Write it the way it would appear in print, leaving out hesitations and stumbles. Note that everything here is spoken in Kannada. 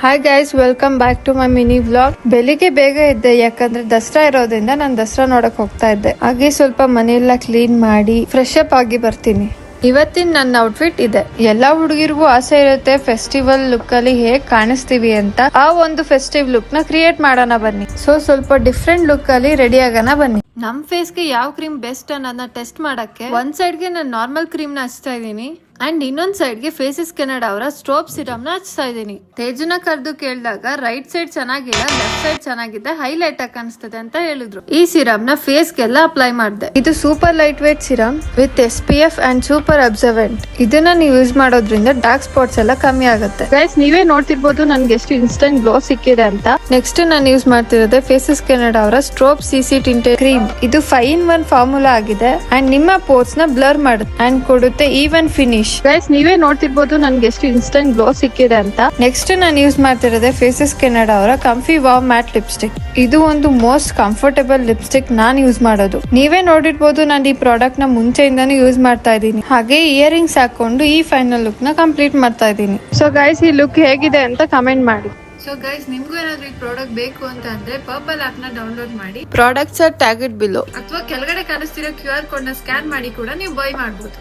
Hi guys, welcome back to my mini vlog. ಬೆಳಿಗ್ಗೆ ಬೇಗ ಇದ್ದೆ, ಯಾಕಂದ್ರೆ ದಸರಾ ಇರೋದ್ರಿಂದ ನಾನು ದಸರಾ ನೋಡಕ್ ಹೋಗ್ತಾ ಇದ್ದೆ. ಹಾಗೆ ಸ್ವಲ್ಪ ಮನೆಯೆಲ್ಲ ಕ್ಲೀನ್ ಮಾಡಿ ಫ್ರೆಶ್ ಅಪ್ ಆಗಿ ಬರ್ತೀನಿ. ಇವತ್ತಿನ ನನ್ನ ಔಟ್ಫಿಟ್ ಇದೆ. ಎಲ್ಲಾ ಹುಡುಗಿರ್ಗೂ ಆಸೆ ಇರುತ್ತೆ ಫೆಸ್ಟಿವಲ್ ಲುಕ್ ಅಲ್ಲಿ ಹೇಗ್ ಕಾಣಿಸ್ತೀವಿ ಅಂತ. ಆ ಒಂದು ಫೆಸ್ಟಿವ್ ಲುಕ್ ನ ಕ್ರಿಯೇಟ್ ಮಾಡೋಣ ಬನ್ನಿ. ಸ್ವಲ್ಪ ಡಿಫ್ರೆಂಟ್ ಲುಕ್ ಅಲ್ಲಿ ರೆಡಿ ಆಗೋಣ ಬನ್ನಿ. ನಮ್ ಫೇಸ್ ಗೆ ಯಾವ ಕ್ರೀಮ್ ಬೆಸ್ಟ್ ಅನ್ನೋದನ್ನ ಟೆಸ್ಟ್ ಮಾಡಕ್ಕೆ ಒಂದ್ ಸೈಡ್ ಗೆ ನಾನು ನಾರ್ಮಲ್ ಕ್ರೀಮ್ ನ ಹಚ್ತಾ ಇದೀನಿ ಅಂಡ್ ಇನ್ನೊಂದ್ ಸೈಡ್ ಗೆ ಫೇಸಸ್ ಕೆನಡಾ ಅವರ ಸ್ಟ್ರೋಬ್ ಸಿರಮ್ ನ ಹಚ್ತಾ ಇದೀನಿ. ತೇಜುನ ಕರೆದು ಕೇಳಿದಾಗ ರೈಟ್ ಸೈಡ್ ಚೆನ್ನಾಗಿಲ್ಲ, ಲೆಫ್ಟ್ ಸೈಡ್ ಚೆನ್ನಾಗಿದೆ, ಹೈಲೈಟ್ ಆಗಿ ಕಾಣಿಸ್ತದೆ ಅಂತ ಹೇಳಿದ್ರು. ಈ ಸಿರಮ್ ನ ಫೇಸ್ ಗೆಲ್ಲ ಅಪ್ಲೈ ಮಾಡಿದೆ. ಇದು super light weight serum with SPF and super absorbent. ಇದನ್ನ ನೀವು ಯೂಸ್ ಮಾಡೋದ್ರಿಂದ ಡಾರ್ಕ್ ಸ್ಪಾಟ್ಸ್ ಎಲ್ಲ ಕಮ್ಮಿ ಆಗುತ್ತೆ. ಗೈಸ್, ನೀವೇ ನೋಡ್ತಿರ್ಬೋದು ನನ್ಗೆ ಎಷ್ಟು ಇನ್ಸ್ಟೆಂಟ್ ಗ್ಲೋ ಸಿಕ್ಕಿದೆ ಅಂತ. ನೆಕ್ಸ್ಟ್ ನಾನು ಯೂಸ್ ಮಾಡ್ತಿರೋದೆ ಫೇಸಸ್ ಕೆನಡಾ ಅವರ ಸ್ಟ್ರೋಬ್ CC ಟಿಂಟೆಡ್ ಕ್ರೀಮ್. ಇದು 5-in-1 ಫಾರ್ಮುಲಾ ಆಗಿದೆ ಅಂಡ್ ನಿಮ್ಮ ಪೋರ್ಸ್ ನ ಬ್ಲರ್ ಮಾಡುತ್ತೆ ಅಂಡ್ ಕೊಡುತ್ತೆ ಈವನ್ ಫಿನಿಶ್. ಗೈಸ್, ನೀವೇ ನೋಡ್ತಿರ್ಬೋದು ನನ್ಗೆ ಎಷ್ಟು ಇನ್ಸ್ಟೆಂಟ್ ಗ್ಲೋ ಸಿಕ್ಕಿದೆ ಅಂತ. ನೆಕ್ಸ್ಟ್ ನಾನು ಯೂಸ್ ಮಾಡ್ತಿರೋದೆ ಫೇಸಸ್ ಕೆನಡಾ ಅವರ ಕಂಫಿ ವಾವ್ ಮ್ಯಾಟ್ ಲಿಪ್ಸ್ಟಿಕ್. ಇದು ಒಂದು ಮೋಸ್ಟ್ ಕಂಫರ್ಟಬಲ್ ಲಿಪ್ಸ್ಟಿಕ್ ನಾನು ಯೂಸ್ ಮಾಡೋದು. ನೀವೇ ನೋಡಿರ್ಬೋದು ನಾನು ಈ ಪ್ರಾಡಕ್ಟ್ ನ ಮುಂಚೆಯಿಂದಾನು ಯೂಸ್ ಮಾಡ್ತಾ ಇದ್ದೀನಿ. ಹಾಗೆ ಇಯರಿಂಗ್ಸ್ ಹಾಕೊಂಡು ಈ ಫೈನಲ್ ಲುಕ್ ನ ಕಂಪ್ಲೀಟ್ ಮಾಡ್ತಾ ಇದ್ದೀನಿ. ಸೊ ಗೈಸ್, ಈ ಲುಕ್ ಹೇಗಿದೆ ಅಂತ ಕಮೆಂಟ್ ಮಾಡಿ. ಸೊ ಗೈಸ್, ನಿಮ್ಗೂ ಏನಾದ್ರು ಈ ಪ್ರಾಡಕ್ಟ್ ಬೇಕು ಅಂತ ಅಂದ್ರೆ ಪರ್ಪಲ್ ಆಪ್ ನ ಡೌನ್ಲೋಡ್ ಮಾಡಿ, ಪ್ರಾಡಕ್ಟ್ಸ್ ಆರ್ ಟ್ಯಾಗ್ಡ್ ಬಿಲೋ, ಅಥವಾ ಕೆಳಗಡೆ ಕಾಣಿಸ್ತಿರೋ QR ಕೋಡ್ ನ ಸ್ಕ್ಯಾನ್ ಮಾಡಿ ಕೂಡ ನೀವು ಬೈ ಮಾಡಬಹುದು.